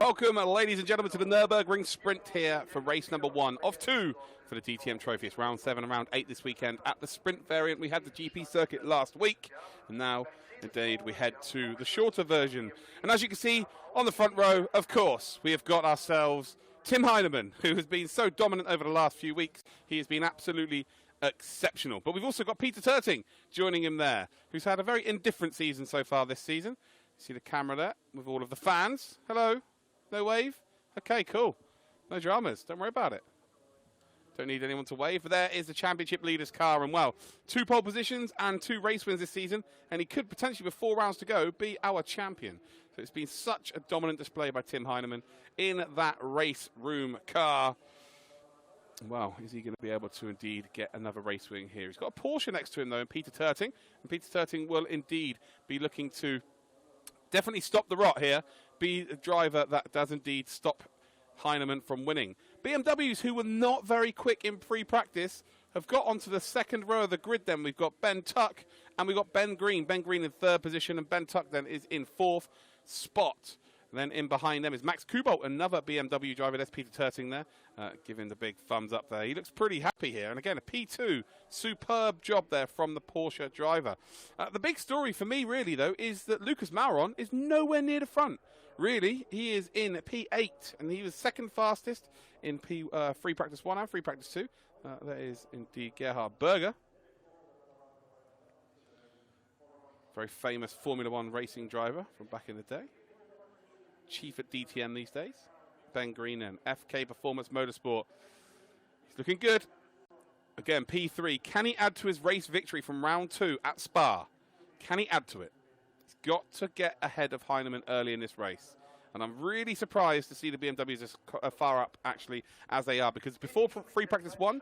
Welcome, ladies and gentlemen, to the Nürburgring Sprint here for race number 1 of 2 for the DTM Trophy. It's round 7 and round 8 this weekend. At the sprint variant, we had the GP circuit last week, and now, indeed, we head to the shorter version. And as you can see on the front row, of course, we have got ourselves Tim Heinemann, who has been so dominant over the last few weeks. He has been absolutely exceptional. But we've also got Peter Terting joining him there, who's had a very indifferent season so far this season. See the camera there with all of the fans. Hello. No wave? Okay, cool. No dramas. Don't worry about it. Don't need anyone to wave. But there is the championship leader's car. And, well, 2 pole positions and 2 race wins this season. And he could potentially, with 4 rounds to go, be our champion. So it's been such a dominant display by Tim Heinemann in that race room car. Well, is he going to be able to indeed get another race win here? He's got a Porsche next to him, though, and Peter Terting. And Peter Terting will indeed be looking to definitely stop the rot here, be a driver that does indeed stop Heinemann from winning. BMWs, who were not very quick in pre-practice, have got onto the second row of the grid then. We've got Ben Tuck and we've got Ben Green. Ben Green in 3rd position and Ben Tuck then is in 4th spot. And then in behind them is Max Kubolt, another BMW driver. There's Peter Terting there, giving the big thumbs up there. He looks pretty happy here. And again, a P2, superb job there from the Porsche driver. The big story for me, really, though, is that Lucas Mauron is nowhere near the front. Really, he is in P8, and he was 2nd fastest in free practice 1 and free practice 2. That is indeed Gerhard Berger. Very famous Formula 1 racing driver from back in the day. Chief at DTM these days. Ben Green and FK Performance Motorsport. He's looking good. Again, P3. Can he add to his race victory from round 2 at Spa? Can he add to it? He's got to get ahead of Heinemann early in this race. And I'm really surprised to see the BMWs as far up, actually, as they are. Because before free practice 1,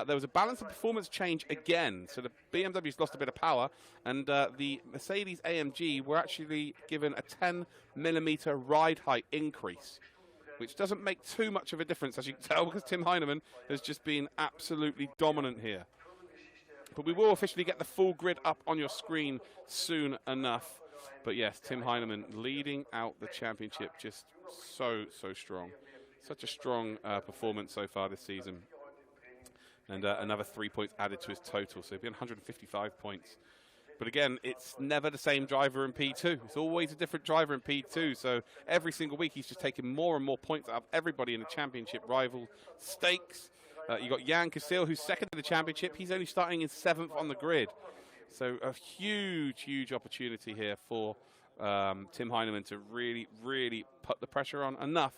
there was a balance of performance change again. So the BMWs lost a bit of power. And the Mercedes AMG were actually given a 10mm ride height increase, which doesn't make too much of a difference, as you can tell, because Tim Heinemann has just been absolutely dominant here. But we will officially get the full grid up on your screen soon enough. But yes, Tim Heinemann leading out the championship, just so strong. Such a strong performance so far this season. And another 3 points added to his total, so he'll be on 155 points. But again, it's never the same driver in P2. It's always a different driver in P2, so every single week he's just taking more and more points out of everybody in the championship rival stakes. You've got Jan Casil, who's 2nd in the championship. He's only starting in 7th on the grid. So a huge opportunity here for Tim Heinemann to really put the pressure on enough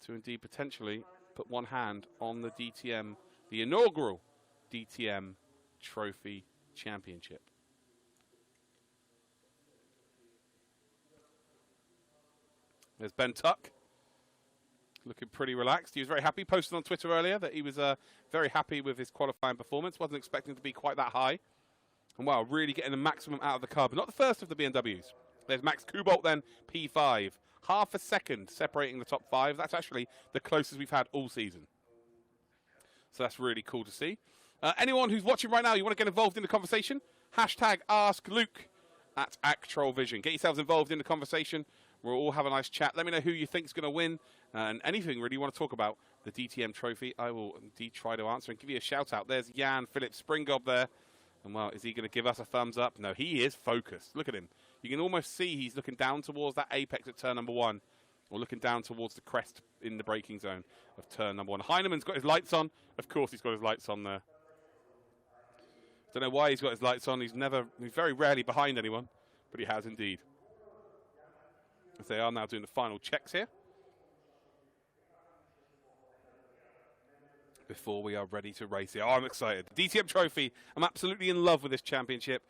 to indeed potentially put one hand on the DTM, the inaugural DTM Trophy Championship. There's Ben Tuck, looking pretty relaxed. He was very happy, posted on Twitter earlier that he was very happy with his qualifying performance. Wasn't expecting to be quite that high. And wow, really getting the maximum out of the car, but not the first of the BMWs. There's Max Kubolt then, P5. Half a second separating the top 5. That's actually the closest we've had all season. So that's really cool to see. Anyone who's watching right now, you want to get involved in the conversation? Hashtag AskLuke at ActRollVision. Get yourselves involved in the conversation. We'll all have a nice chat. Let me know who you think is going to win and anything really you want to talk about the DTM Trophy. I will indeed try to answer and give you a shout out. There's Jan Philip Springob there. And, well, is he going to give us a thumbs up? No, he is focused. Look at him. You can almost see he's looking down towards that apex at turn number 1, or looking down towards the crest in the braking zone of turn number 1. Heinemann's got his lights on. Of course he's got his lights on there. Don't know why he's got his lights on. He's very rarely behind anyone, but he has indeed. As they are now doing the final checks here, before we are ready to race it. Oh, I'm excited. The DTM Trophy, I'm absolutely in love with this championship.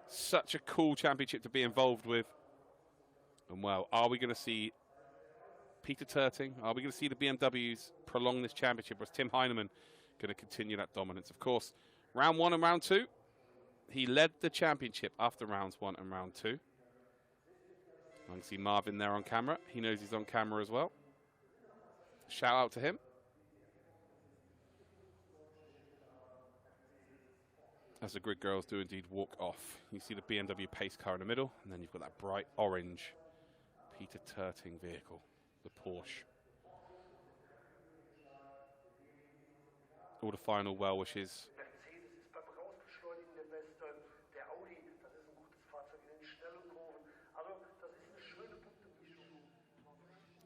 Such a cool championship to be involved with. And, well, are we going to see Peter Terting? Are we going to see the BMWs prolong this championship? Or is Tim Heinemann going to continue that dominance? Of course, round 1 and round 2, he led the championship after rounds 1 and round 2. I can see Marvin there on camera. He knows he's on camera as well. Shout out to him. As the grid girls do indeed walk off. You see the BMW pace car in the middle, and then you've got that bright orange Peter Terting vehicle. the Porsche. All the final well wishes.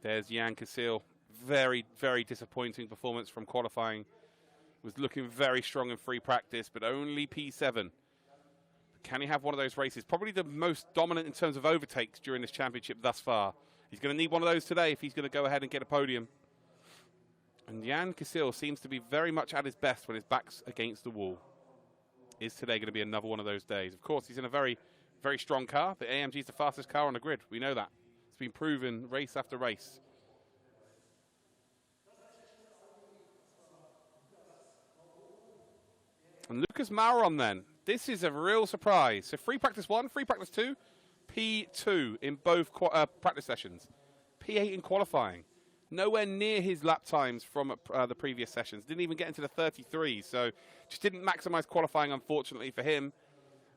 There's Jan Casil. Very, very disappointing performance from qualifying. Was looking very strong in free practice, but only P7. Can he have one of those races? Probably the most dominant in terms of overtakes during this championship thus far. He's going to need one of those today if he's going to go ahead and get a podium. And Jan Casil seems to be very much at his best when his back's against the wall. Is today going to be another one of those days? Of course, he's in a very, very strong car. The AMG is the fastest car on the grid. We know that. It's been proven race after race. And Lucas Mauron then. This is a real surprise. So free practice 1, free practice 2, P2 in both practice sessions. P8 in qualifying. Nowhere near his lap times from the previous sessions. Didn't even get into the 33. So just didn't maximize qualifying, unfortunately, for him.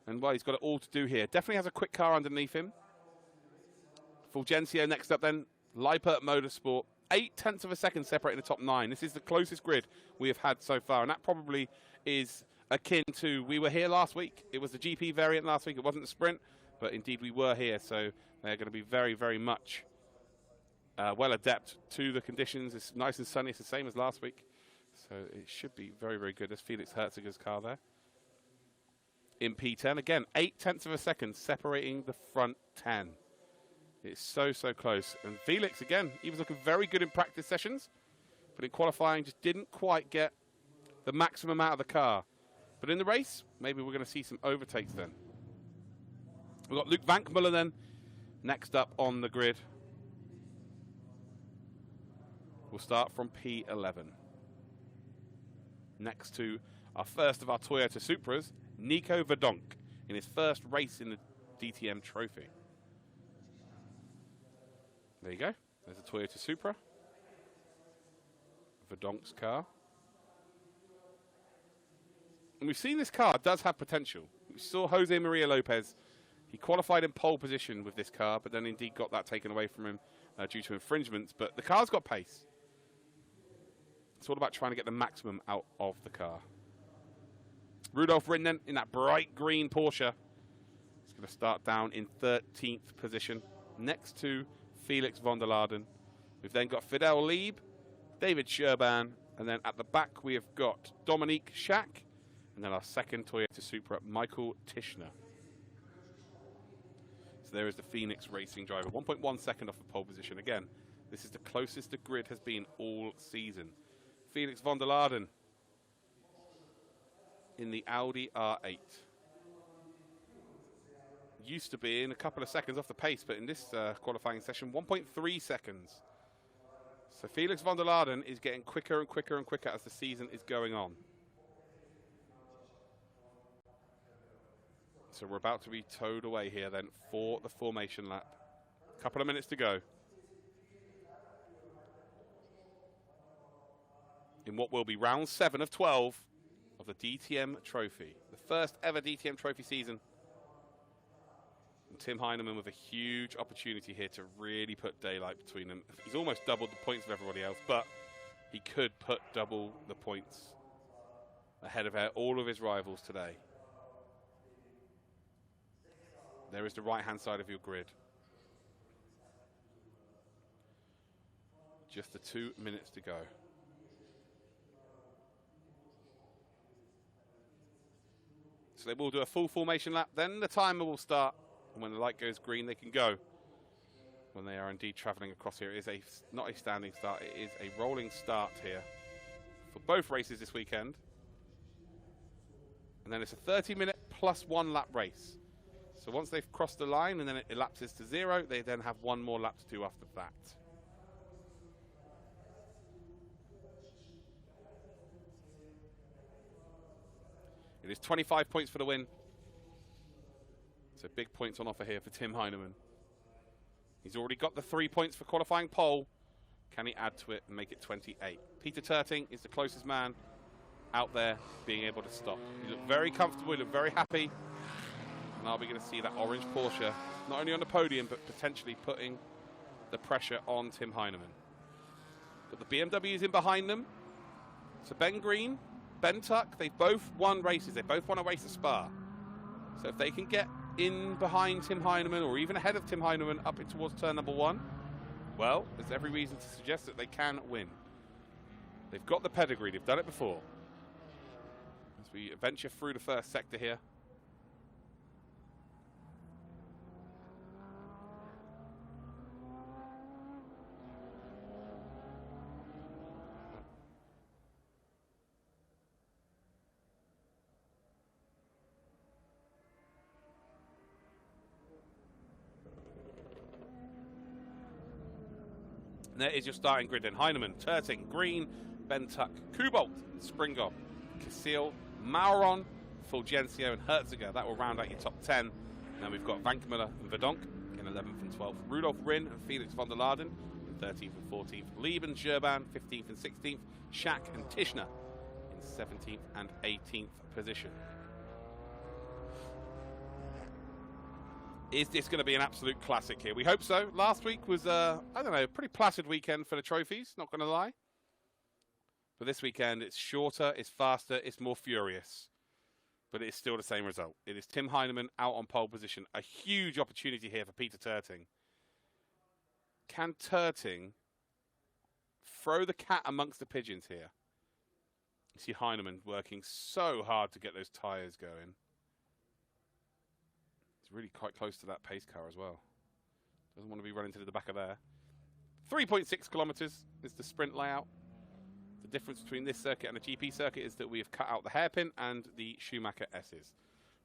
And, well, he's got it all to do here. Definitely has a quick car underneath him. Fulgencio next up then. Lippert Motorsport. 0.8 of a second separating the top 9. This is the closest grid we have had so far. And that probably is akin to, we were here last week. It was the GP variant last week. It wasn't the sprint. But, indeed, we were here. So they're going to be very, very much well adept to the conditions. It's nice and sunny. It's the same as last week. So it should be very, very good. There's Felix Herziger's car there. In P10, again, 0.8 of a second separating the front 10. It's so, so close. And Felix, again, he was looking very good in practice sessions, but in qualifying just didn't quite get the maximum out of the car. But in the race, maybe we're going to see some overtakes then. We've got Luke Vankmuller then, next up on the grid. We'll start from P11. Next to our first of our Toyota Supras, Nico Verdonk, in his first race in the DTM Trophy. There you go. There's a Toyota Supra. Verdonk's car. And we've seen this car does have potential. We saw Jose Maria Lopez. He qualified in pole position with this car, but then indeed got that taken away from him due to infringements. But the car's got pace. It's all about trying to get the maximum out of the car. Rudolf Rinden in that bright green Porsche. He's going to start down in 13th position next to Felix von der Laden. We've then got Fidel Lieb, David Sherban, and then at the back we have got Dominique Schack, and then our second Toyota Supra, Michael Tischner. So there is the Phoenix Racing driver, 1.1 second off the pole position. Again, this is the closest the grid has been all season. Felix von der Laden in the Audi R8. Used to be in a couple of seconds off the pace, but in this qualifying session, 1.3 seconds. So Felix von der Laden is getting quicker and quicker and quicker as the season is going on. So we're about to be towed away here then for the formation lap. A couple of minutes to go. In what will be round 7 of 12 of the DTM Trophy. The first ever DTM Trophy season. And Tim Heinemann with a huge opportunity here to really put daylight between them. He's almost doubled the points of everybody else, but he could put double the points ahead of all of his rivals today. There is the right-hand side of your grid. Just the 2 minutes to go. So they will do a full formation lap, then the timer will start, and when the light goes green, they can go. When they are indeed traveling across here, it is not a standing start, it is a rolling start here for both races this weekend. And then it's a 30-minute plus 1 lap race. So once they've crossed the line and then it elapses to 0, they then have one more lap to do after that. It is 25 points for the win. So big points on offer here for Tim Heinemann. He's already got the 3 points for qualifying pole. Can he add to it and make it 28? Peter Terting is the closest man out there being able to stop. He looked very comfortable, he looked very happy. And are we going to see that orange Porsche not only on the podium but potentially putting the pressure on Tim Heinemann. Got the BMWs in behind them. So Ben Green, Ben Tuck, they've both won races. They both won a race at Spa. So if they can get in behind Tim Heinemann or even ahead of Tim Heinemann up towards turn number 1, well, there's every reason to suggest that they can win. They've got the pedigree. They've done it before. As we venture through the first sector here. And there is your starting grid then. Heinemann, Turting, Green, Ben Tuck, Kubolt, Springop, Casil, Mauron, Fulgencio and Herziger. That will round out your top 10. Then we've got Vankmuller and Verdonk in 11th and 12th. Rudolf Rin and Felix von der Laden in 13th and 14th. Lieb and Gerban, 15th and 16th. Schack and Tischner in 17th and 18th position. Is this going to be an absolute classic here? We hope so. Last week was, I don't know, a pretty placid weekend for the trophies, not going to lie. But this weekend, it's shorter, it's faster, it's more furious. But it's still the same result. It is Tim Heinemann out on pole position. A huge opportunity here for Peter Turting. Can Turting throw the cat amongst the pigeons here? You see Heinemann working so hard to get those tyres going. It's really quite close to that pace car as well. Doesn't want to be running to the back of there. 3.6 kilometers is the sprint layout. The difference between this circuit and the GP circuit is that we have cut out the hairpin and the Schumacher S's.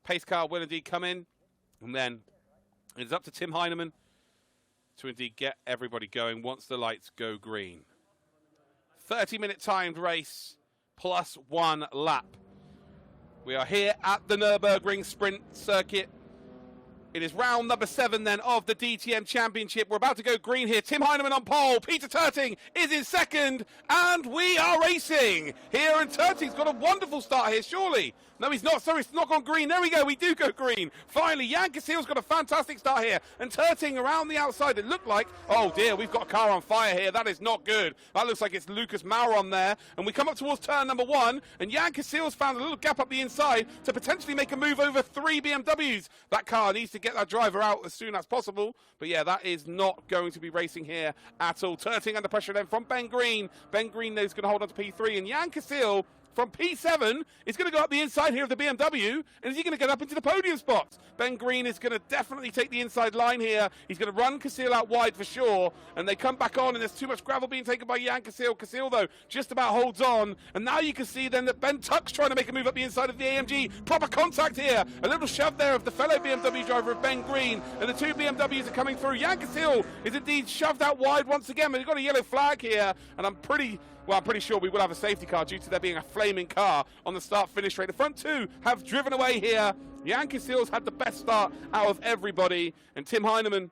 Pace car will indeed come in, and then it's up to Tim Heinemann to indeed get everybody going once the lights go green. 30-minute timed race plus 1 lap. We are here at the Nürburgring Sprint circuit. It is round number 7 then of the DTM Championship. We're about to go green here. Tim Heinemann on pole. Peter Turting is in second. And we are racing here. And Turting's got a wonderful start here, surely. No, he's not. Sorry, it's not gone green. There we go. We do go green. Finally, Jan Casil's got a fantastic start here. And Turting around the outside. It looked like, oh dear, we've got a car on fire here. That is not good. That looks like it's Lucas Mauron there. And we come up towards turn number 1. And Jan Casil's found a little gap up the inside to potentially make a move over 3 BMWs. That car needs to get that driver out as soon as possible. But yeah, that is not going to be racing here at all. Turting under pressure then from Ben Green. Ben Green is going to hold on to P3. And Jan Casil from P7 is going to go up the inside here of the BMW, and is he going to get up into the podium spots? Ben Green is going to definitely take the inside line here. He's going to run Casil out wide for sure, and they come back on, and there's too much gravel being taken by Jan Casil. Casil, though, just about holds on, and now you can see then that Ben Tuck's trying to make a move up the inside of the AMG. Proper contact here. A little shove there of the fellow BMW driver of Ben Green, and the 2 BMWs are coming through. Jan Casil is indeed shoved out wide once again, but he's got a yellow flag here, and I'm pretty sure we will have a safety car due to there being a flaming car on the start-finish straight. The front 2 have driven away here. Jan Casil's had the best start out of everybody, and Tim Heinemann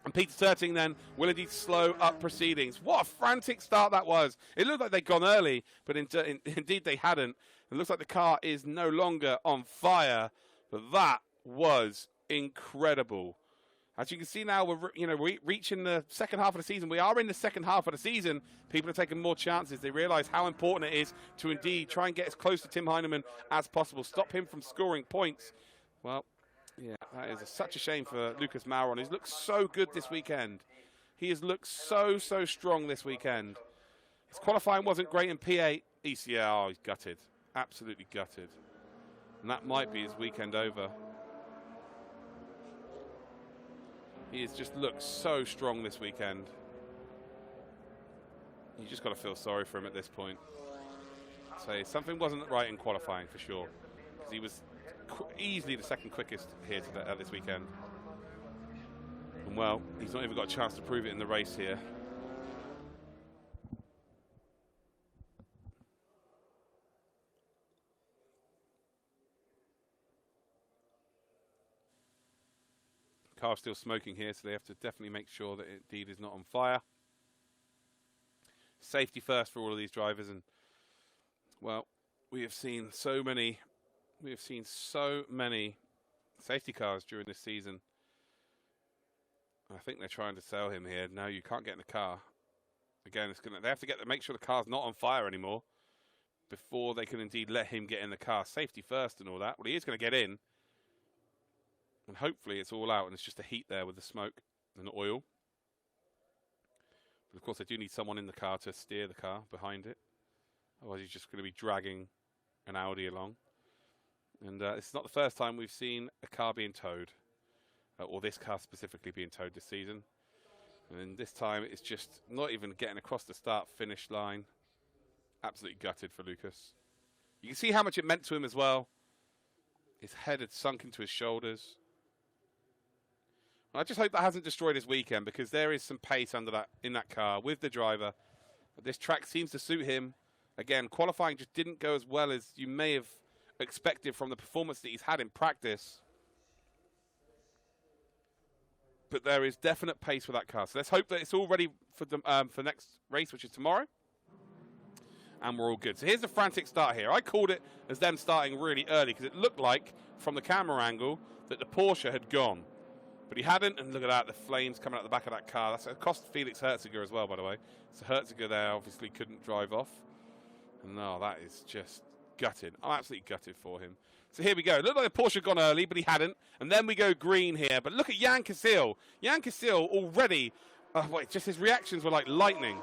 and Peter Turting then will indeed slow up proceedings. What a frantic start that was. It looked like they'd gone early, but indeed they hadn't. It looks like the car is no longer on fire, but that was incredible. As you can see now, we're reaching the second half of the season. We are in the second half of the season. People are taking more chances. They realise how important it is to indeed try and get as close to Tim Heinemann as possible. Stop him from scoring points. Well, yeah, that is such a shame for Lucas Mauron. He's looked so good this weekend. He has looked so strong this weekend. His qualifying wasn't great in P8. ECR, he's gutted. Absolutely gutted. And that might be his weekend over. He has just looked so strong this weekend. You just got to feel sorry for him at this point. So something wasn't right in qualifying for sure, because he was easily the second quickest here this weekend. And well, he's not even got a chance to prove it in the race here. Car's still smoking here, so they have to definitely make sure that it indeed is not on fire. Safety first for all of these drivers, and well, we have seen so many safety cars during this season. I think they're trying to sell him here. No, you can't get in the car. Again, they have to make sure the car's not on fire anymore before they can indeed let him get in the car. Safety first and all that. Well, he is going to get in. And hopefully it's all out and it's just the heat there with the smoke and the oil. But of course, they do need someone in the car to steer the car behind it. Otherwise, he's just going to be dragging an Audi along. And it's not the first time we've seen a car being towed. Or this car specifically being towed this season. And this time it's just not even getting across the start-finish line. Absolutely gutted for Lucas. You can see how much it meant to him as well. His head had sunk into his shoulders. I just hope that hasn't destroyed his weekend, because there is some pace in that car with the driver. But this track seems to suit him. Again, qualifying just didn't go as well as you may have expected from the performance that he's had in practice. But there is definite pace with that car. So let's hope that it's all ready for next race, which is tomorrow. And we're all good. So here's the frantic start here. I called it as them starting really early because it looked like, from the camera angle, that the Porsche had gone. But he hadn't, and look at that, the flames coming out the back of that car. That's cost Felix Herziger as well, by the way. So Herziger there obviously couldn't drive off. And no, that is just gutted. I'm absolutely gutted for him. So here we go. It looked like the Porsche had gone early, but he hadn't. And then we go green here. But look at Jan Casil. Jan Casil already, just his reactions were like lightning.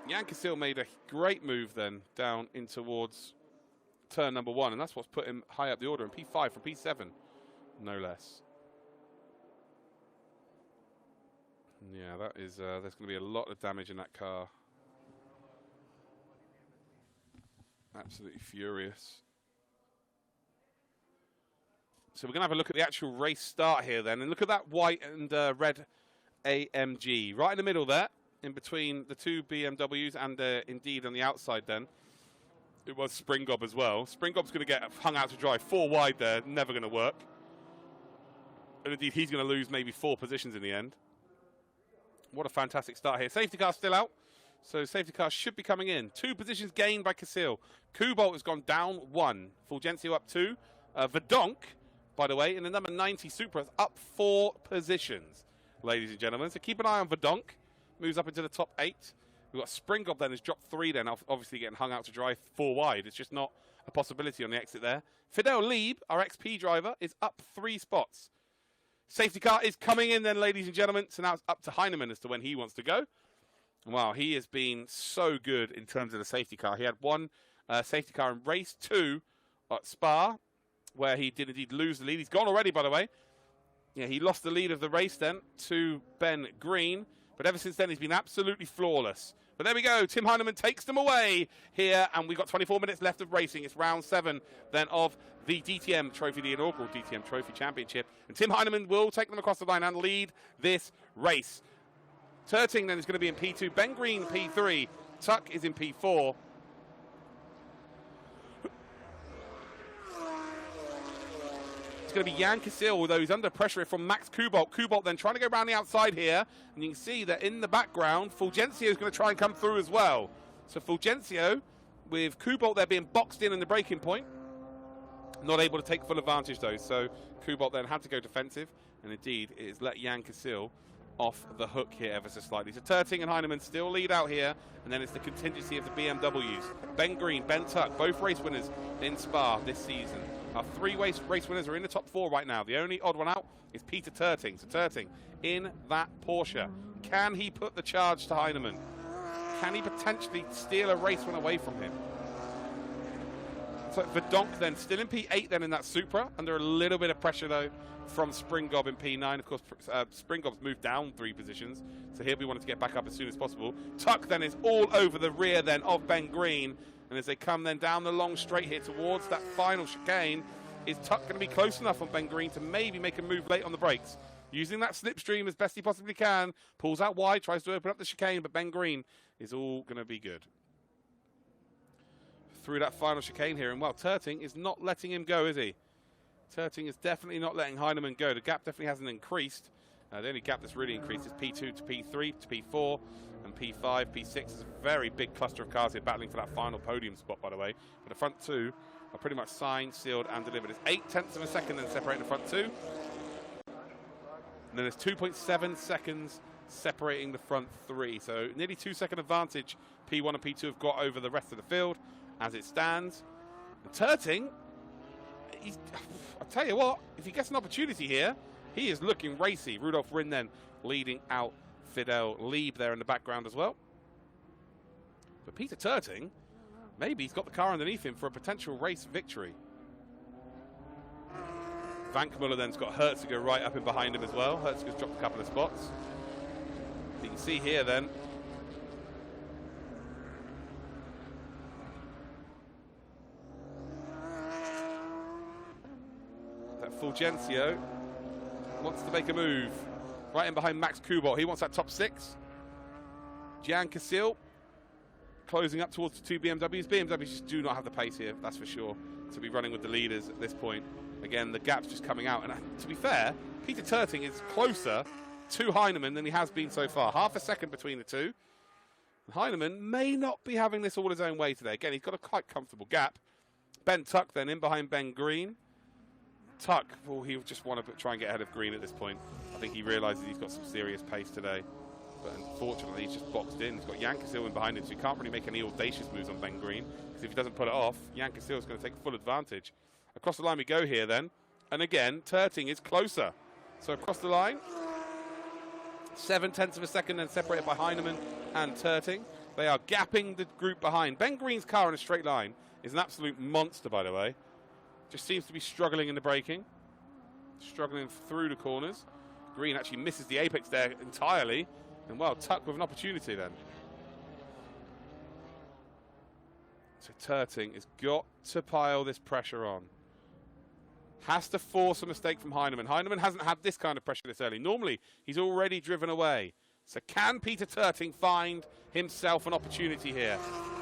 Jan Casil made a great move then down in towards turn number 1. And that's what's put him high up the order in P5 from P7. No less. Yeah, that is, there's going to be a lot of damage in that car. Absolutely furious. So we're going to have a look at the actual race start here then. And look at that white and red AMG. Right in the middle there, in between the two BMWs and indeed on the outside then. It was Springob as well. Springob's going to get hung out to dry 4 wide there. Never going to work. And indeed, he's going to lose maybe 4 positions in the end. What a fantastic start here. Safety car still out. So safety car should be coming in. 2 positions gained by Casil. Kubolt has gone down 1. Fulgencio up 2. Verdonk, by the way, in the number 90 Supra, is up 4 positions, ladies and gentlemen. So keep an eye on Verdonk. Moves up into the top 8. We've got Springob then, has dropped 3 then, obviously getting hung out to dry 4 wide. It's just not a possibility on the exit there. Fidel Lieb, our XP driver, is up 3 spots. Safety car is coming in then, ladies and gentlemen. So now it's up to Heinemann as to when he wants to go. Wow, he has been so good in terms of the safety car. He had 1 safety car in race 2 at Spa, where he did indeed lose the lead. He's gone already, by the way. Yeah, he lost the lead of the race then to Ben Green. But ever since then, he's been absolutely flawless. But there we go. Tim Heinemann takes them away here. And we've got 24 minutes left of racing. It's round 7 then of the DTM Trophy, the inaugural DTM Trophy Championship. And Tim Heinemann will take them across the line and lead this race. Turting then is going to be in P2. Ben Green, P3. Tuck is in P4. It's going to be Jan Casil, although he's under pressure from Max Kubolt. Kubolt then trying to go around the outside here. And you can see that in the background, Fulgencio is going to try and come through as well. So Fulgencio, with Kubolt there being boxed in the braking point. Not able to take full advantage, though. So Kubolt then had to go defensive. And indeed, it has let Jan Casil off the hook here ever so slightly. So Turting and Heinemann still lead out here. And then it's the contingency of the BMWs. Ben Green, Ben Tuck, both race winners in Spa this season. Our 3 race winners are in the top 4 right now. The only odd one out is Peter Turting. So Turting in that Porsche. Can he put the charge to Heinemann? Can he potentially steal a race win away from him? So Verdonk then still in P8 then in that Supra. Under a little bit of pressure though from Springob in P9. Of course, Springob's moved down 3 positions. So he'll be wanting to get back up as soon as possible. Tuck then is all over the rear then of Ben Green. And as they come then down the long straight here towards that final chicane, is Tuck going to be close enough on Ben Green to maybe make a move late on the brakes? Using that slipstream as best he possibly can. Pulls out wide, tries to open up the chicane, but Ben Green is all going to be good. Through that final chicane here, and well, Turting is not letting him go, is he? Turting is definitely not letting Heinemann go. The gap definitely hasn't increased. The only gap that's really increased is P2 to P3 to P4. And P5, P6 is a very big cluster of cars here battling for that final podium spot, by the way. But the front 2 are pretty much signed, sealed, and delivered. It's 0.8 of a second then separating the front 2. And then there's 2.7 seconds separating the front three. So nearly 2-second advantage P1 and P2 have got over the rest of the field as it stands. And Terting, I'll tell you what, if he gets an opportunity here, he is looking racy. Rudolf Rin then leading out Fidel Lieb there in the background as well. But Peter Terting, maybe he's got the car underneath him for a potential race victory. Vankmuller then's got Herziger right up in behind him as well. Herziger's dropped a couple of spots. You can see here then, that Fulgencio wants to make a move. Right in behind Max Kubot. He wants that top 6. Gian Casil closing up towards the 2 BMWs. BMWs just do not have the pace here, that's for sure, to be running with the leaders at this point. Again, the gap's just coming out. And to be fair, Peter Terting is closer to Heinemann than he has been so far. Half a second between the two. And Heinemann may not be having this all his own way today. Again, he's got a quite comfortable gap. Ben Tuck then in behind Ben Green. Tuck, well, he just want to try and get ahead of Green at this point. I think he realises he's got some serious pace today. But unfortunately, he's just boxed in. He's got Jan Casil in behind him, so he can't really make any audacious moves on Ben Green. Because if he doesn't put it off, Jan Casil is going to take full advantage. Across the line we go here then. And again, Terting is closer. So across the line, 0.7 of a second then separated by Heinemann and Terting. They are gapping the group behind. Ben Green's car in a straight line is an absolute monster, by the way. Just seems to be struggling in the braking. Struggling through the corners. Green actually misses the apex there entirely. And well, Tuck with an opportunity then. So Terting has got to pile this pressure on. Has to force a mistake from Heinemann. Heinemann hasn't had this kind of pressure this early. Normally, he's already driven away. So can Peter Terting find himself an opportunity here?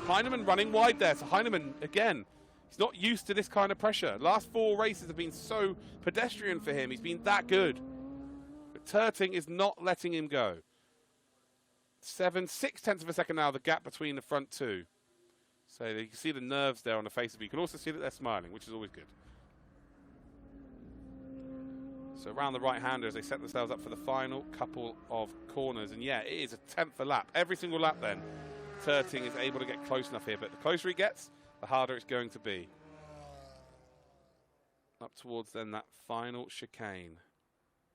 Heinemann running wide there. So Heinemann, again, he's not used to this kind of pressure. Last 4 races have been so pedestrian for him. He's been that good. But Terting is not letting him go. 6/10 of a second now, the gap between the front two. So you can see the nerves there on the faces, but you can also see that they're smiling, which is always good. So around the right-hander as they set themselves up for the final couple of corners. And yeah, it is a 10th a lap. Every single lap then, Terting is able to get close enough here. But the closer he gets, the harder it's going to be. Up towards then that final chicane.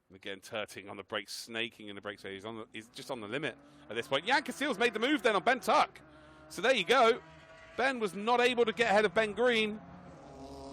And again, Terting on the brakes, snaking in the brakes. He's just on the limit at this point. Jan Casil's made the move then on Ben Tuck. So there you go. Ben was not able to get ahead of Ben Green.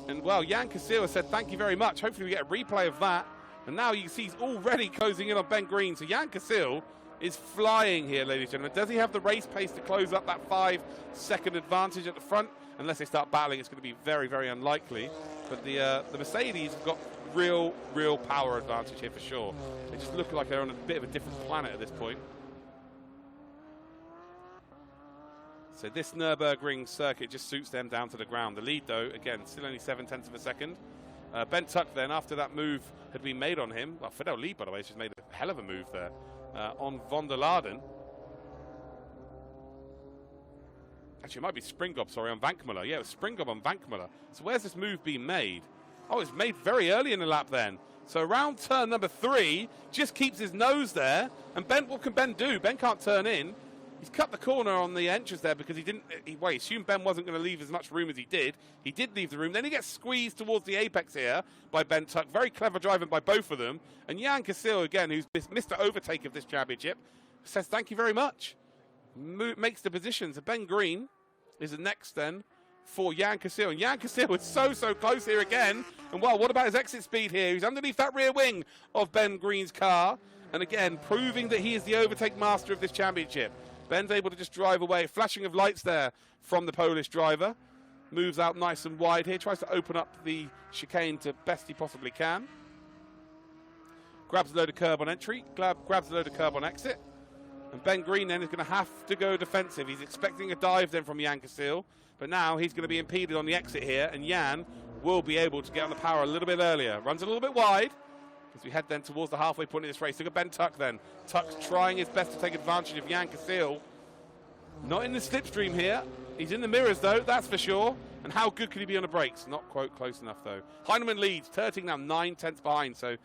And well, Jan Casil has said thank you very much. Hopefully we get a replay of that. And now you can see he's already closing in on Ben Green. So Jan Casil is flying here, ladies and gentlemen. Does he have the race pace to close up that 5-second advantage at the front? Unless they start battling, it's going to be very, very unlikely. But the Mercedes have got real power advantage here for sure. They just look like they're on a bit of a different planet at this point. So this Nürburgring circuit just suits them down to the ground. The lead, though, again, still only 0.7 of a second. Ben Tuck then, after that move had been made on him, well, Fidel Lieb, by the way, has just made a hell of a move there on Von der Laden. Actually, it might be Springgob, sorry, on Vankmuller. Yeah, it was Springgob on Vankmuller. So where's this move being made? Oh, it's made very early in the lap then. So around turn number 3, just keeps his nose there. And Ben, what can Ben do? Ben can't turn in. He's cut the corner on the entrance there because he assumed Ben wasn't going to leave as much room as he did. He did leave the room. Then he gets squeezed towards the apex here by Ben Tuck. Very clever driving by both of them. And Jan Casil, again, who's Mr. Overtake of this championship, says thank you very much. Makes the position. So Ben Green is the next then for Jan Casil. And Jan Casil is so close here again. And well, what about his exit speed here? He's underneath that rear wing of Ben Green's car. And again, proving that he is the overtake master of this championship. Ben's able to just drive away. Flashing of lights there from the Polish driver. Moves out nice and wide here. Tries to open up the chicane to best he possibly can. Grabs a load of curb on entry. Grabs a load of curb on exit. And Ben Green then is going to have to go defensive. He's expecting a dive then from Jan Casil. But now he's going to be impeded on the exit here. And Jan will be able to get on the power a little bit earlier. Runs a little bit wide. As we head then towards the halfway point of this race. Look at Ben Tuck then. Tuck's trying his best to take advantage of Jan Casil. Not in the slipstream here. He's in the mirrors though, that's for sure. And how good could he be on the brakes? Not quite close enough though. Heinemann leads. Terting now 9/10 behind. So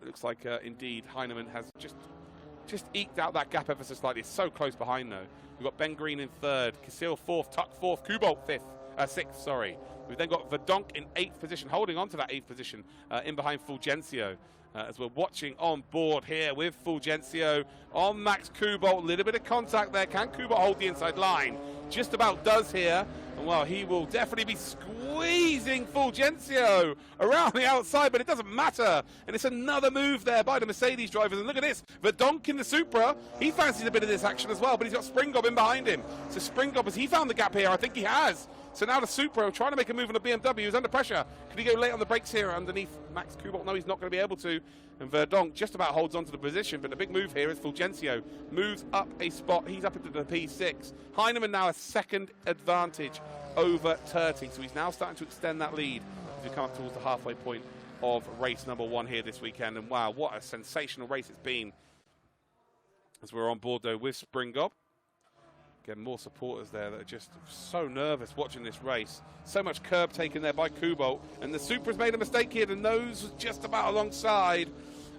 Looks like indeed Heinemann has just eked out that gap ever so slightly. It's so close behind though. We've got Ben Green in third, Casil fourth, Tuck fourth, Kubolt sixth, sorry. We've then got Verdonk in 8th position, holding on to that 8th position in behind Fulgencio. As we're watching on board here with Fulgencio on Max Kubolt. A little bit of contact there. Can Kubolt hold the inside line? Just about does here. And well, he will definitely be squeezing Fulgencio around the outside, but it doesn't matter. And it's another move there by the Mercedes drivers. And look at this, Verdonk in the Supra. He fancies a bit of this action as well, but he's got Springgob in behind him. So Springgob, has he found the gap here? I think he has. So now the Supra trying to make a move on the BMW is under pressure. Can he go late on the brakes here underneath Max Kubolt? No, he's not going to be able to. And Verdonk just about holds on to the position, but the big move here is Fulgencio moves up a spot. He's up into the P6. Heinemann now a second advantage over Turty. So he's now starting to extend that lead as we come up towards the halfway point of race number 1 here this weekend. And wow, what a sensational race it's been. As we're on board though with Springgob. Again, more supporters there that are just so nervous watching this race. So much curb taken there by Kubolt. And the Supra's made a mistake here. The nose was just about alongside.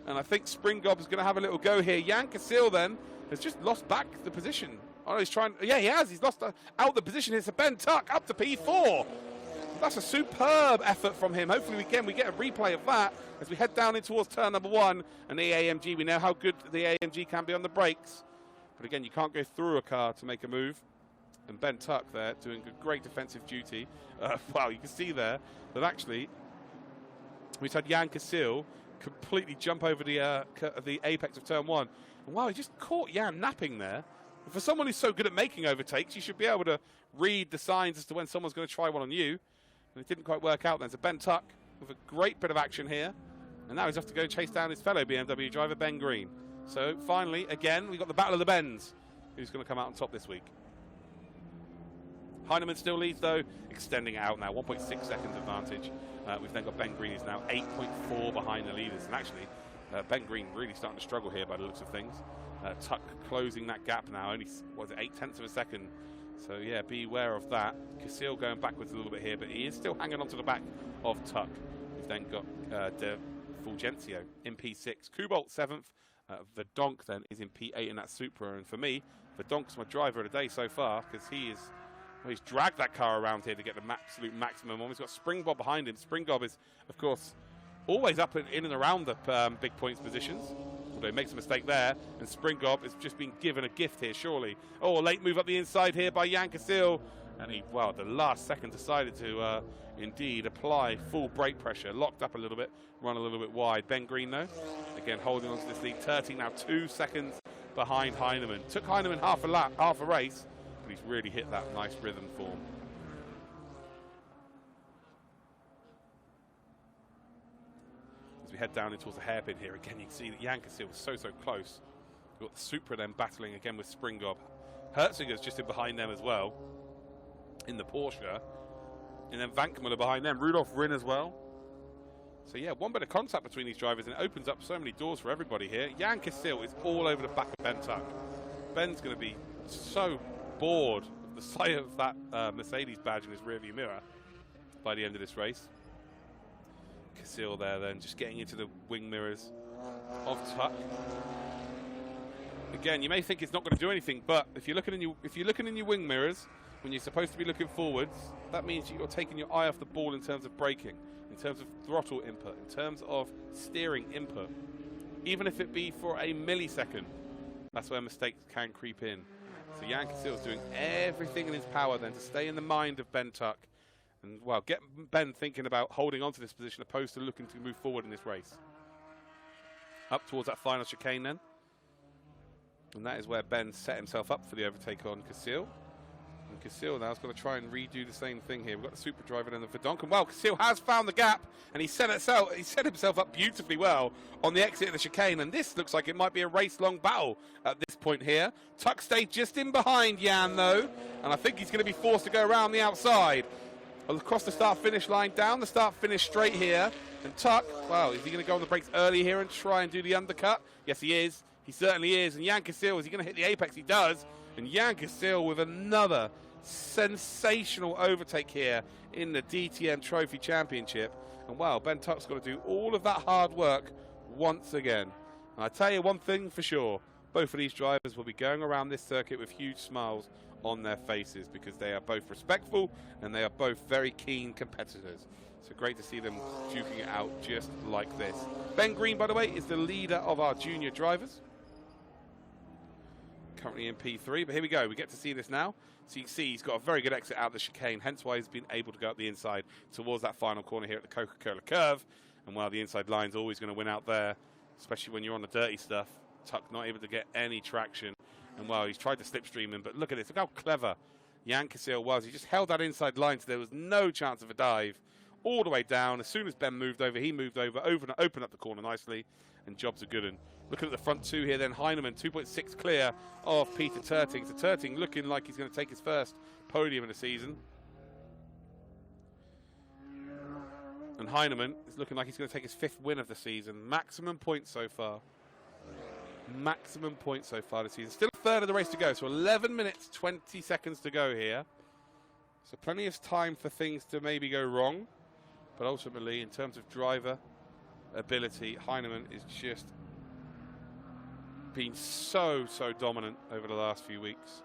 And I think Springgob is going to have a little go here. Jan Casil then has just lost back the position. Oh, he's trying. Yeah, he has. He's lost out the position. It's a Ben Tuck up to P4. That's a superb effort from him. Hopefully, we get a replay of that as we head down in towards turn number 1. And the AMG, we know how good the AMG can be on the brakes. But again, you can't go through a car to make a move. And Ben Tuck there doing a great defensive duty. Wow, you can see there that actually we had Jan Casil completely jump over the apex of turn 1. And wow, he just caught Jan napping there. And for someone who's so good at making overtakes, you should be able to read the signs as to when someone's going to try one on you. And it didn't quite work out then. So Ben Tuck with a great bit of action here. And now he's off to go chase down his fellow BMW driver, Ben Green. So finally, again, we've got the Battle of the Bens. Who's going to come out on top this week? Heinemann still leads, though, extending it out now. 1.6 seconds advantage. We've then got Ben Green, who's now 8.4 behind the leaders. And actually, Ben Green really starting to struggle here by the looks of things. Tuck closing that gap now. Only, was it 0.8 of a second? So, yeah, be aware of that. Casil going backwards a little bit here, but he is still hanging on to the back of Tuck. We've then got Fulgencio in P6. Kubolt 7th. Verdonk then is in P8 in that Supra, and for me, Verdonk's my driver of the day so far because he's dragged that car around here to get the absolute maximum. He's got Springgob behind him. Springgob is, of course, always up in and around the big points positions, although he makes a mistake there, and Springgob has just been given a gift here, surely. Oh, a late move up the inside here by Jan Casil, and he, well, at the last second decided to indeed apply full brake pressure, locked up a little bit, run a little bit wide. Ben Green, though, again, holding on to this lead. Turty now 2 seconds behind Heinemann. Took Heinemann half a race, but he's really hit that nice rhythm form. As we head down in towards the hairpin here, again, you can see that Jan Casil was so close. We've got the Supra then battling again with Springgob. Hertzinger's just in behind them as well, in the Porsche. And then Vankmuller behind them. Rudolf Rinn as well. So, yeah, one bit of contact between these drivers, and it opens up so many doors for everybody here. Jan Casil is all over the back of Ben Tuck. Ben's going to be so bored of the sight of that Mercedes badge in his rearview mirror by the end of this race. Casil there then, just getting into the wing mirrors of Tuck. Again, you may think it's not going to do anything, but if you're looking in your wing mirrors when you're supposed to be looking forwards, that means you're taking your eye off the ball in terms of braking, in terms of throttle input, in terms of steering input. Even if it be for a millisecond, that's where mistakes can creep in. So Jan Casil is doing everything in his power then to stay in the mind of Ben Tuck and, well, get Ben thinking about holding on to this position opposed to looking to move forward in this race. Up towards that final chicane then. And that is where Ben set himself up for the overtake on Casil. And Casil now is going to try and redo the same thing here. We've got the Super driver and the Verdonk. And, well, Casil has found the gap, and he set himself up beautifully well on the exit of the chicane. And this looks like it might be a race-long battle at this point here. Tuck stayed just in behind Jan, though, and I think he's going to be forced to go around the outside. Across the start-finish line, down the start-finish straight here. And Tuck, well, is he going to go on the brakes early here and try and do the undercut? Yes, he is. He certainly is. And Jan Casil, is he going to hit the apex? He does. And Jan Casil with another sensational overtake here in the DTM Trophy Championship. And, wow, Ben Tuck's got to do all of that hard work once again. And I tell you one thing for sure, both of these drivers will be going around this circuit with huge smiles on their faces because they are both respectful and they are both very keen competitors. So great to see them duking it out just like this. Ben Green, by the way, is the leader of our junior drivers. Currently in P3, but here we go. We get to see this now. So you can see he's got a very good exit out of the chicane, hence why he's been able to go up the inside towards that final corner here at the Coca-Cola curve. And while the inside line's always going to win out there, especially when you're on the dirty stuff, Tuck not able to get any traction. And while he's tried to slipstream him, but look at this. Look how clever Jan Casil was. He just held that inside line so there was no chance of a dive. All the way down. As soon as Ben moved over, he moved over, opened up the corner nicely, and jobs are good. And looking at the front two here, then Heinemann, 2.6 clear of Peter Terting. So Terting looking like he's going to take his first podium of the season. And Heinemann is looking like he's going to take his 5th win of the season. Maximum points so far. Maximum points so far this season. Still a third of the race to go, so 11 minutes, 20 seconds to go here. So plenty of time for things to maybe go wrong. But ultimately, in terms of driver ability, Heinemann is just been so dominant over the last few weeks.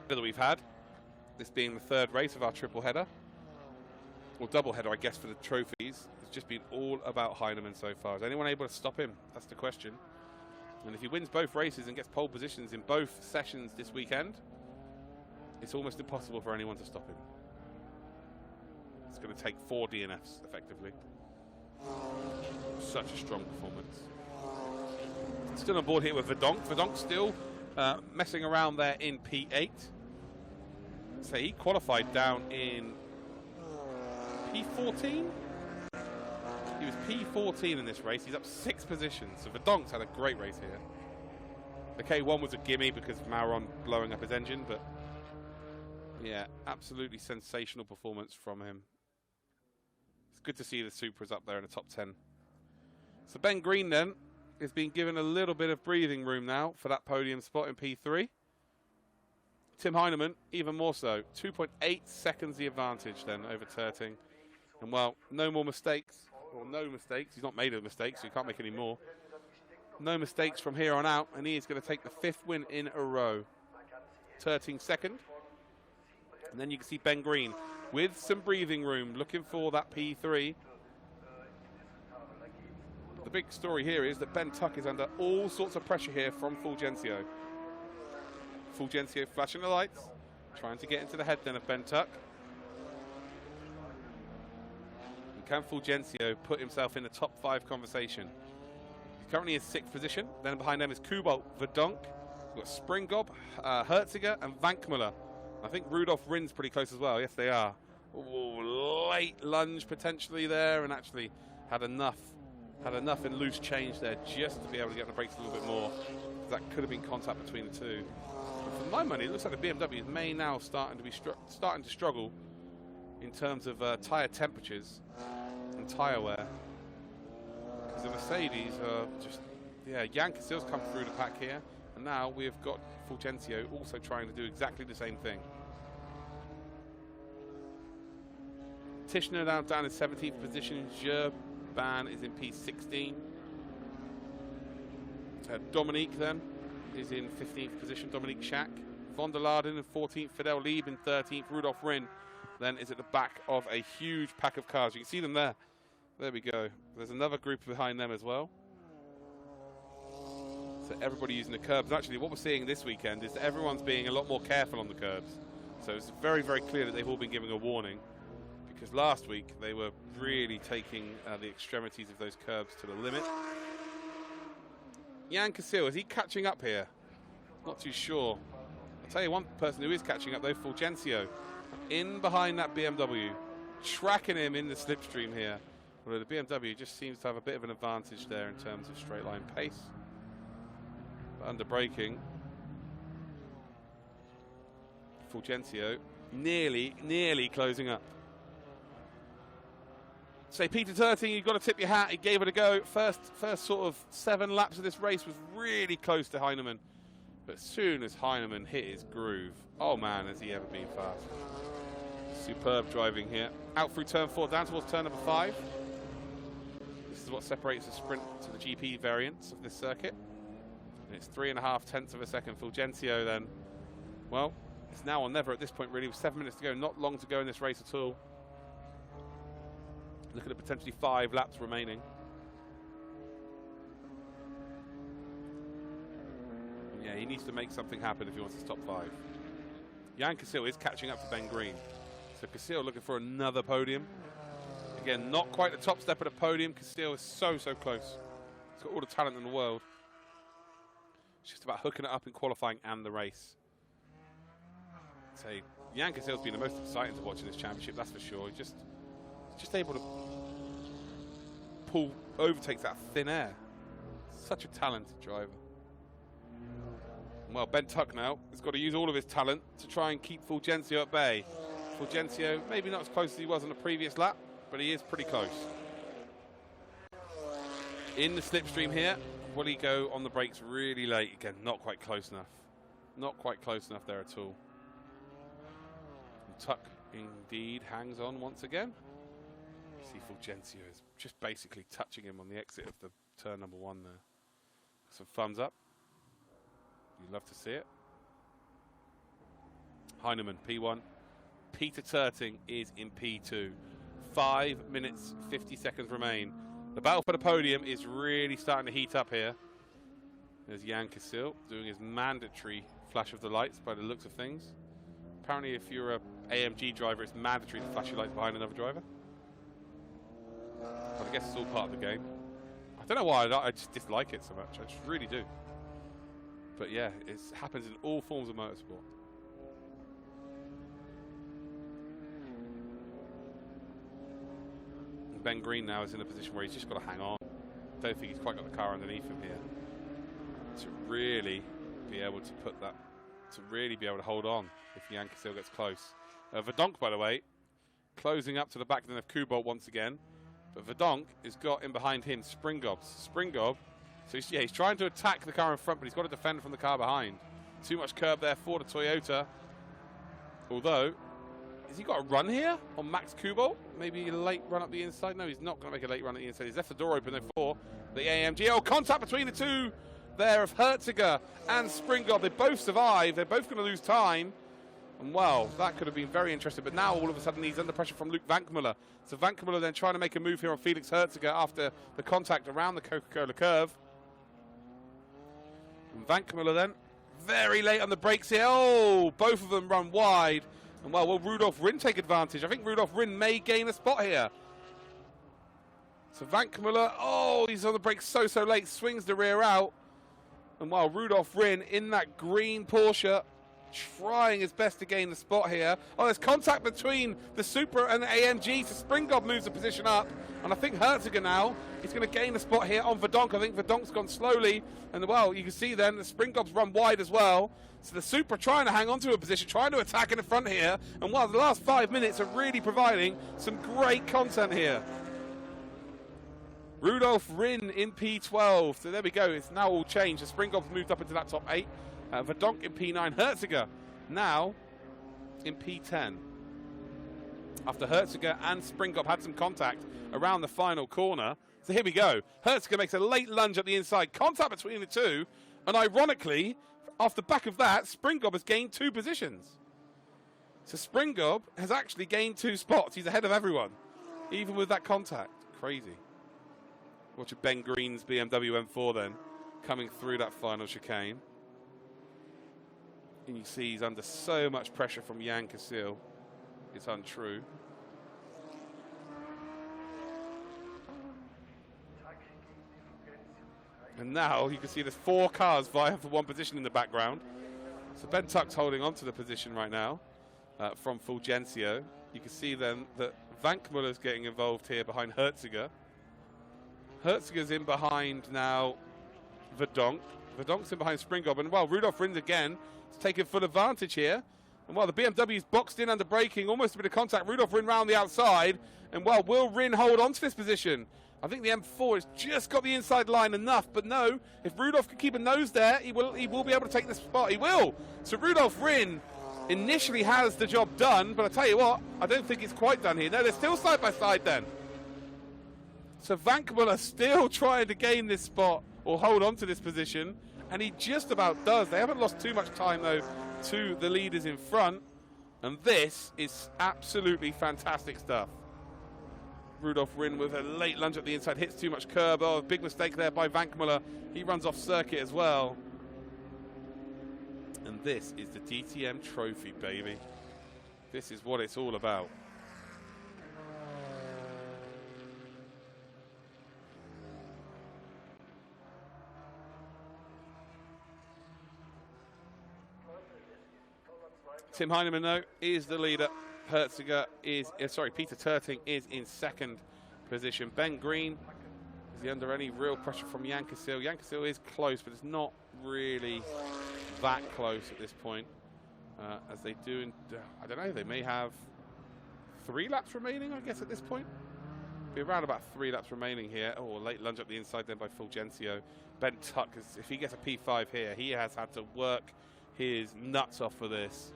That we've had, this being the 3rd race of our triple header, or double header, I guess, for the trophies. It's just been all about Heinemann so far. Is anyone able to stop him? That's the question. And if he wins both races and gets pole positions in both sessions this weekend, it's almost impossible for anyone to stop him. It's going to take 4 DNFs, effectively. Such a strong performance. Still on board here with Verdonk. Verdonk still messing around there in P8. So he qualified down in P14? He was P14 in this race. He's up 6 positions. So Verdonk's had a great race here. The K1 was a gimme because of Mauron blowing up his engine, but yeah, absolutely sensational performance from him. It's good to see the Supras up there in the top 10. So Ben Green then is being given a little bit of breathing room now for that podium spot in P3. Tim Heinemann, even more so. 2.8 seconds the advantage then over Terting. And well, no more mistakes. Or no mistakes. He's not made a mistake, so he can't make any more. No mistakes from here on out, and he is going to take the 5th win in a row. Terting 2nd. And then you can see Ben Green with some breathing room, looking for that P3. The big story here is that Ben Tuck is under all sorts of pressure here from Fulgencio. Fulgencio flashing the lights, trying to get into the head then of Ben Tuck. Can Fulgencio put himself in the top 5 conversation? He's currently in 6th position. Then behind them is Kubalt, Verdonk. We've got Springgob, Herziger, and Vankmuller. I think Rudolf Rin's pretty close as well. Yes, they are. Ooh, late lunge potentially there, and actually had enough in loose change there just to be able to get on the brakes a little bit more. That could have been contact between the two. But for my money, it looks like the BMWs may now starting to struggle in terms of tyre temperatures and tyre wear. Because the Mercedes are just, yeah, Jan Casil's come through the pack here, and now we've got Fulgencio also trying to do exactly the same thing. Tischner down in 17th position, Gerban is in P16. Dominique then is in 15th position, Dominique Schack. Von der Laden in 14th, Fidel Lieb in 13th, Rudolf Rin then is at the back of a huge pack of cars. You can see them there. There we go. There's another group behind them as well. So everybody using the curbs. Actually, what we're seeing this weekend is that everyone's being a lot more careful on the curbs. So it's very, very clear that they've all been giving a warning, because last week they were really taking the extremities of those curbs to the limit. Jan Casil, is he catching up here? Not too sure. I'll tell you one person who is catching up though, Fulgencio. In behind that BMW, tracking him in the slipstream here. Although the BMW just seems to have a bit of an advantage there in terms of straight line pace. But under braking, Fulgencio nearly closing up. Say Peter Terting, you've got to tip your hat. He gave it a go. First sort of 7 laps of this race was really close to Heinemann. But as soon as Heinemann hit his groove, oh man, has he ever been fast. Superb driving here. Out through turn 4, down towards turn number 5. This is what separates the sprint to the GP variants of this circuit. And it's 3.5 tenths of a second. Fulgencio then, well, it's now or never at this point really, with 7 minutes to go. Not long to go in this race at all. Looking at potentially 5 laps remaining. And yeah, he needs to make something happen if he wants to top 5. Jan Casil is catching up to Ben Green. So Casil looking for another podium. Again, not quite the top step of the podium. Casil is so, so close. He's got all the talent in the world. It's just about hooking it up in qualifying and the race. I'd say Jan Casil's been the most exciting to watch in this championship, that's for sure. He's just able to overtakes that thin air. Such a talented driver. Well, Ben Tuck now has got to use all of his talent to try and keep Fulgencio at bay. Fulgencio, maybe not as close as he was on the previous lap, but he is pretty close. In the slipstream here, will he go on the brakes really late? Again, not quite close enough. Not quite close enough there at all. And Tuck indeed hangs on once again. You see Fulgencio is just basically touching him on the exit of the turn number 1 there. Some thumbs up. You'd love to see it. Heinemann, P1. Peter Terting is in P2. 5 minutes, 50 seconds remain. The battle for the podium is really starting to heat up here. There's Jan Casil doing his mandatory flash of the lights by the looks of things. Apparently if you're an AMG driver, it's mandatory to flash your lights behind another driver. But I guess it's all part of the game. I don't know why, I just dislike it so much. I just really do. But yeah, it happens in all forms of motorsport. And Ben Green now is in a position where he's just got to hang on. Don't think he's quite got the car underneath him here to really be able to put that, to really be able to hold on if Jan Casil gets close. Verdonk, by the way, closing up to the back then of Kubolt once again. But Verdonk has got in behind him Springob. Springob, so he's trying to attack the car in front, but he's got to defend from the car behind. Too much curb there for the Toyota. Although, has he got a run here on Max Kubolt? Maybe a late run up the inside? No, he's not going to make a late run at the inside. He's left the door open there for the AMG. Oh, contact between the two there of Herziger and Springob. They both survive. They're both going to lose time. And well, that could have been very interesting. But now all of a sudden he's under pressure from Luke Vankmuller. So Vankmuller then trying to make a move here on Felix Herziger after the contact around the Coca-Cola curve. And Vankmuller then very late on the brakes here. Oh, both of them run wide. And well, will Rudolf Rin take advantage? I think Rudolf Rin may gain a spot here. So Vankmuller, oh, he's on the brakes so late, swings the rear out. And while Rudolf Rin in that green Porsche, trying his best to gain the spot here. Oh, there's contact between the Supra and the AMG, so Springob moves the position up. And I think Herziger now is going to gain the spot here on Verdonk. I think Verdonk's gone slowly. And well, you can see then the Springob's run wide as well. So the Supra trying to hang on to a position, trying to attack in the front here. And while the last 5 minutes are really providing some great content here. Rudolf Rin in P12. So there we go. It's now all changed. The Springob's moved up into that top 8. Verdonk in P9. Herziger now in P10. After Herziger and Springob had some contact around the final corner. So here we go. Herziger makes a late lunge at the inside. Contact between the two. And ironically, off the back of that, Springob has gained 2 positions. So Springob has actually gained 2 spots. He's ahead of everyone, even with that contact. Crazy. Watch Ben Green's BMW M4 then coming through that final chicane. And you see he's under so much pressure from Jan Casil. It's untrue. And now you can see there's 4 cars vying for 1 position in the background. So Ben Tuck's holding on to the position right now from Fulgencio. You can see then that Vankmuller's getting involved here behind Herziger. Herziger's in behind now Verdonk. Verdonk's in behind Springob. And well, Rudolf Rin again is taking full advantage here. And while the BMW's boxed in under braking, almost a bit of contact. Rudolf Rin round the outside. And well, will Rin hold on to this position? I think the M4 has just got the inside line enough, but no, if Rudolph can keep a nose there, he will be able to take the spot. He will. So Rudolph Rinn initially has the job done, but I tell you what, I don't think it's quite done here. No, they're still side by side then. So Vankmuller still trying to gain this spot or hold on to this position, and he just about does. They haven't lost too much time, though, to the leaders in front, and this is absolutely fantastic stuff. Rudolph Rinn with a late lunge at the inside, hits too much curb. Oh, big mistake there by Vankmuller. He runs off circuit as well. And this is the DTM Trophy, baby. This is what it's all about. Tim Heinemann, though, is the leader. Herziger is, Peter Terting is in second position. Ben Green, is he under any real pressure from Yankesil? Yankesil is close, but it's not really that close at this point. As they do, I don't know, they may have 3 laps remaining, I guess, at this point. Be around about 3 laps remaining here. Oh, a late lunge up the inside then by Fulgencio. Ben Tuck, if he gets a P5 here, he has had to work his nuts off for this.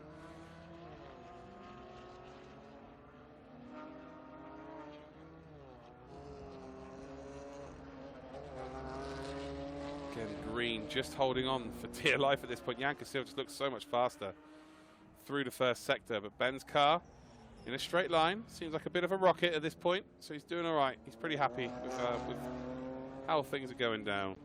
Green just holding on for dear life at this point. Yankesil just looks so much faster through the first sector, but Ben's car in a straight line seems like a bit of a rocket at this point, so he's doing all right. He's pretty happy with how things are going down.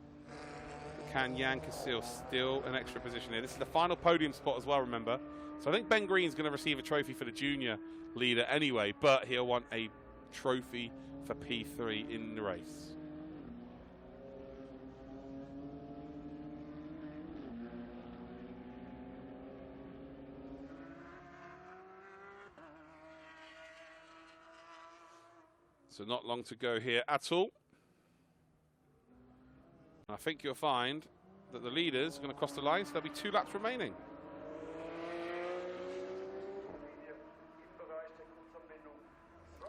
Can Yankesil steal an extra position here? This is the final podium spot as well, remember. So I think Ben Green's going to receive a trophy for the junior leader anyway, but he'll want a trophy for P3 in the race. So not long to go here at all. I think you'll find that the leaders are going to cross the line, so there'll be 2 laps remaining.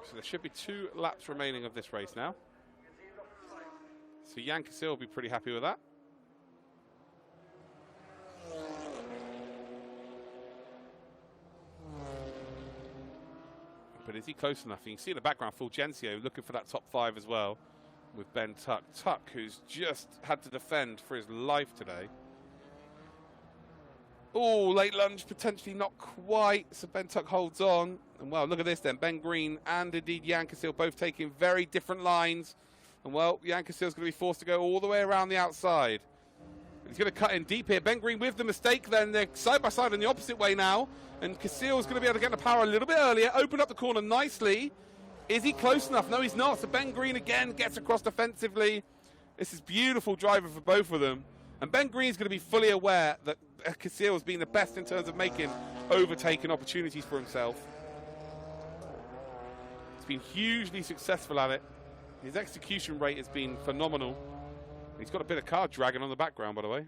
So there should be 2 laps remaining of this race now. So Yankesil will be pretty happy with that. But is he close enough? You can see in the background Fulgencio looking for that top 5 as well with Ben Tuck. Tuck, who's just had to defend for his life today. Oh, late lunge, potentially not quite. So Ben Tuck holds on. And well, look at this then. Ben Green and indeed Yankesil both taking very different lines. And well, Yankesil's going to be forced to go all the way around the outside. He's going to cut in deep here. Ben Green with the mistake then. They're side by side in the opposite way now. And Casil's going to be able to get the power a little bit earlier. Open up the corner nicely. Is he close enough? No, he's not. So Ben Green again gets across defensively. This is beautiful driving for both of them. And Ben Green's going to be fully aware that Casil has been the best in terms of making overtaking opportunities for himself. He's been hugely successful at it. His execution rate has been phenomenal. He's got a bit of car dragging on the background, by the way.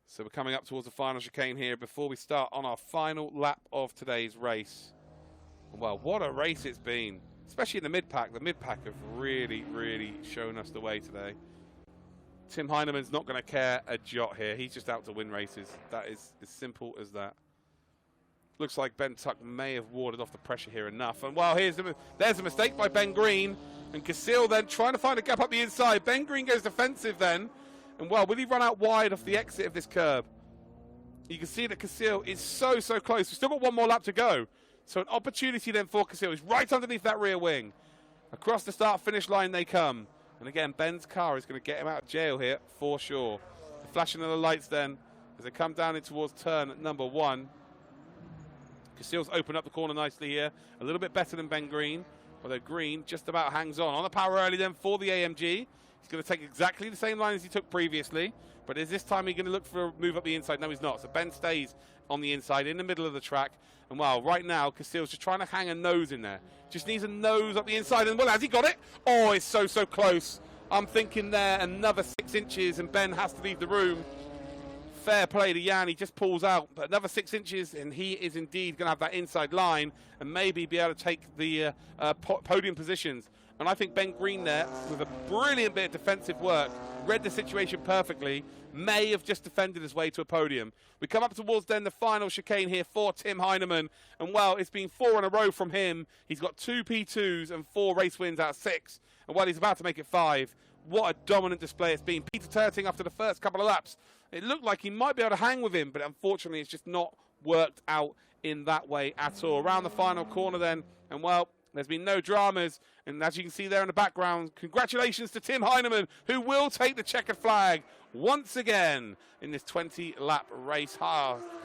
So we're coming up towards the final chicane here before we start on our final lap of today's race. Well, what a race it's been, especially in the mid-pack. The mid-pack have really, really shown us the way today. Tim Heinemann's not going to care a jot here. He's just out to win races. That is as simple as that. Looks like Ben Tuck may have warded off the pressure here enough. And well, there's a mistake by Ben Green. And Casil then trying to find a gap up the inside. Ben Green goes defensive then. And well, will he run out wide off the exit of this curb? You can see that Casil is so, so close. We've still got 1 more lap to go. So an opportunity then for Casil. He's right underneath that rear wing. Across the start-finish line they come. And again, Ben's car is going to get him out of jail here for sure. The flashing of the lights then as they come down in towards turn at number 1. Casil's opened up the corner nicely here. A little bit better than Ben Green. Although Green just about hangs on the power early then for the AMG. He's going to take exactly the same line as he took previously. But is this time he going to look for a move up the inside? No, he's not. So Ben stays on the inside in the middle of the track. And well, right now, Casil's just trying to hang a nose in there. Just needs a nose up the inside. And well, has he got it? Oh, it's so, so close. I'm thinking there another 6 inches and Ben has to leave the room. Fair play to Jan. He just pulls out. But another 6 inches and he is indeed going to have that inside line and maybe be able to take the podium positions And I think Ben Green there, with a brilliant bit of defensive work, read the situation perfectly, may have just defended his way to a podium. We come up towards then the final chicane here for Tim Heineman. And, well, it's been 4 in a row from him. He's got 2 P2s and 4 race wins out of 6. And, well, he's about to make it 5. What a dominant display it's been. Peter Turting, after the first couple of laps, it looked like he might be able to hang with him, but unfortunately it's just not worked out in that way at all. Around the final corner then, and, well, there's been no dramas, and as you can see there in the background, congratulations to Tim Heineman, who will take the checkered flag once again in this 20-lap race.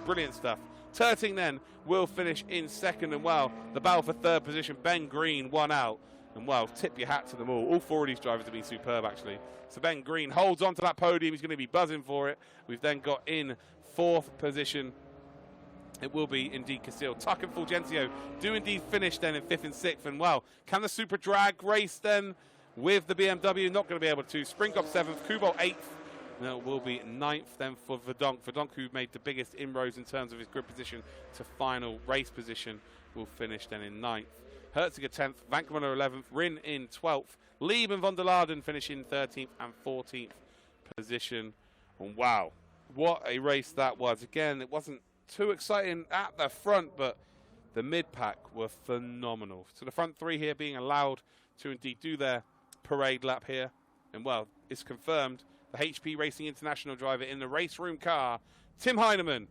Brilliant stuff. Turting then will finish in second, and, well, the battle for third position, Ben Green won out. And, well, tip your hat to them all. All 4 of these drivers have been superb, actually. So Ben Green holds on to that podium. He's going to be buzzing for it. We've then got in 4th position. It will be indeed Casil. Tuck and Fulgencio do indeed finish then in 5th and 6th. And, well, can the Super Drag race then with the BMW? Not going to be able to. Springop 7th, Kubol 8th. And it will be 9th then for Verdonk. Verdonk, who made the biggest inroads in terms of his grid position to final race position, will finish then in 9th. Herziger 10th, Vankmuller 11th, Rin in 12th, Lieb and von der Laden finish in 13th and 14th position. And, wow, what a race that was. Again, it wasn't too exciting at the front, but the mid-pack were phenomenal. So the front 3 here being allowed to indeed do their parade lap here. And, well, it's confirmed the HP Racing International driver in the race room car, Tim Heineman,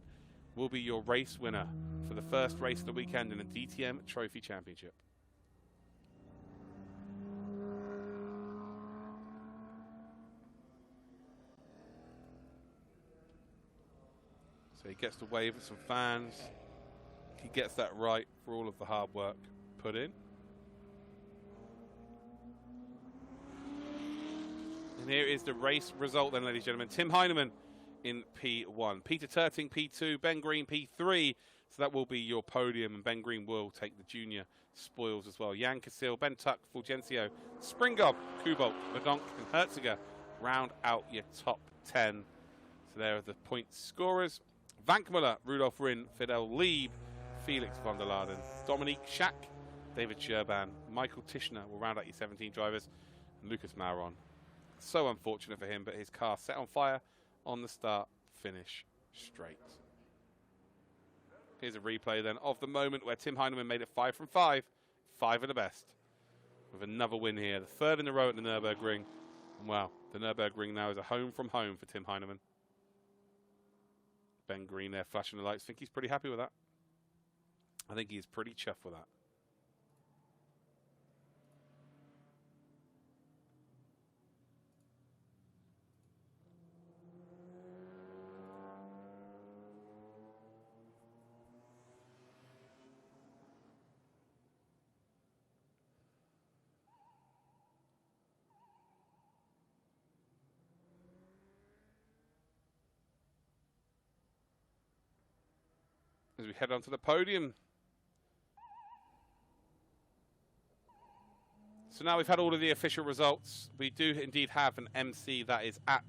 will be your race winner for the first race of the weekend in the DTM Trophy Championship. So he gets to wave at some fans. He gets that right for all of the hard work put in. And here is the race result then, ladies and gentlemen. Tim Heineman in P1. Peter Turting, P2. Ben Green, P3. So that will be your podium, and Ben Green will take the junior spoils as well. Jan Casil, Ben Tuck, Fulgencio, Springob, Kubol, Verdonk, and Herziger round out your top 10. So there are the point scorers. Vankmuller, Rudolf Rin, Fidel Lieb, Felix von der Laden, Dominique Schack, David Sherban, Michael Tischner will round out your 17 drivers, and Lucas Mauron. So unfortunate for him, but his car set on fire on the start, finish straight. Here's a replay then of the moment where Tim Heineman made it 5 from 5, 5 of the best, with another win here, the 3rd in a row at the Nürburgring. And, wow, the Nürburgring now is a home from home for Tim Heineman. Ben Green there flashing the lights. I think he's pretty happy with that. I think he's pretty chuffed with that. As we head onto the podium. So now we've had all of the official results. We do indeed have an MC that is at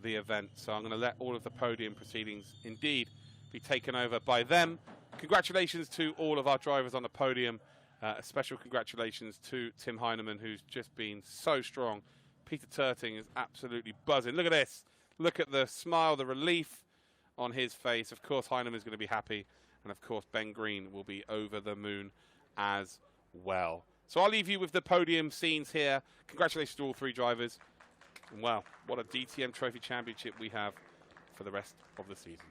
the event. So I'm going to let all of the podium proceedings indeed be taken over by them. Congratulations to all of our drivers on the podium. A special congratulations to Tim Heineman, who's just been so strong. Peter Turting is absolutely buzzing. Look at this. Look at the smile, the relief on his face. Of course, Heineman is going to be happy. And, of course, Ben Green will be over the moon as well. So I'll leave you with the podium scenes here. Congratulations to all 3 drivers. And, well, what a DTM Trophy Championship we have for the rest of the season.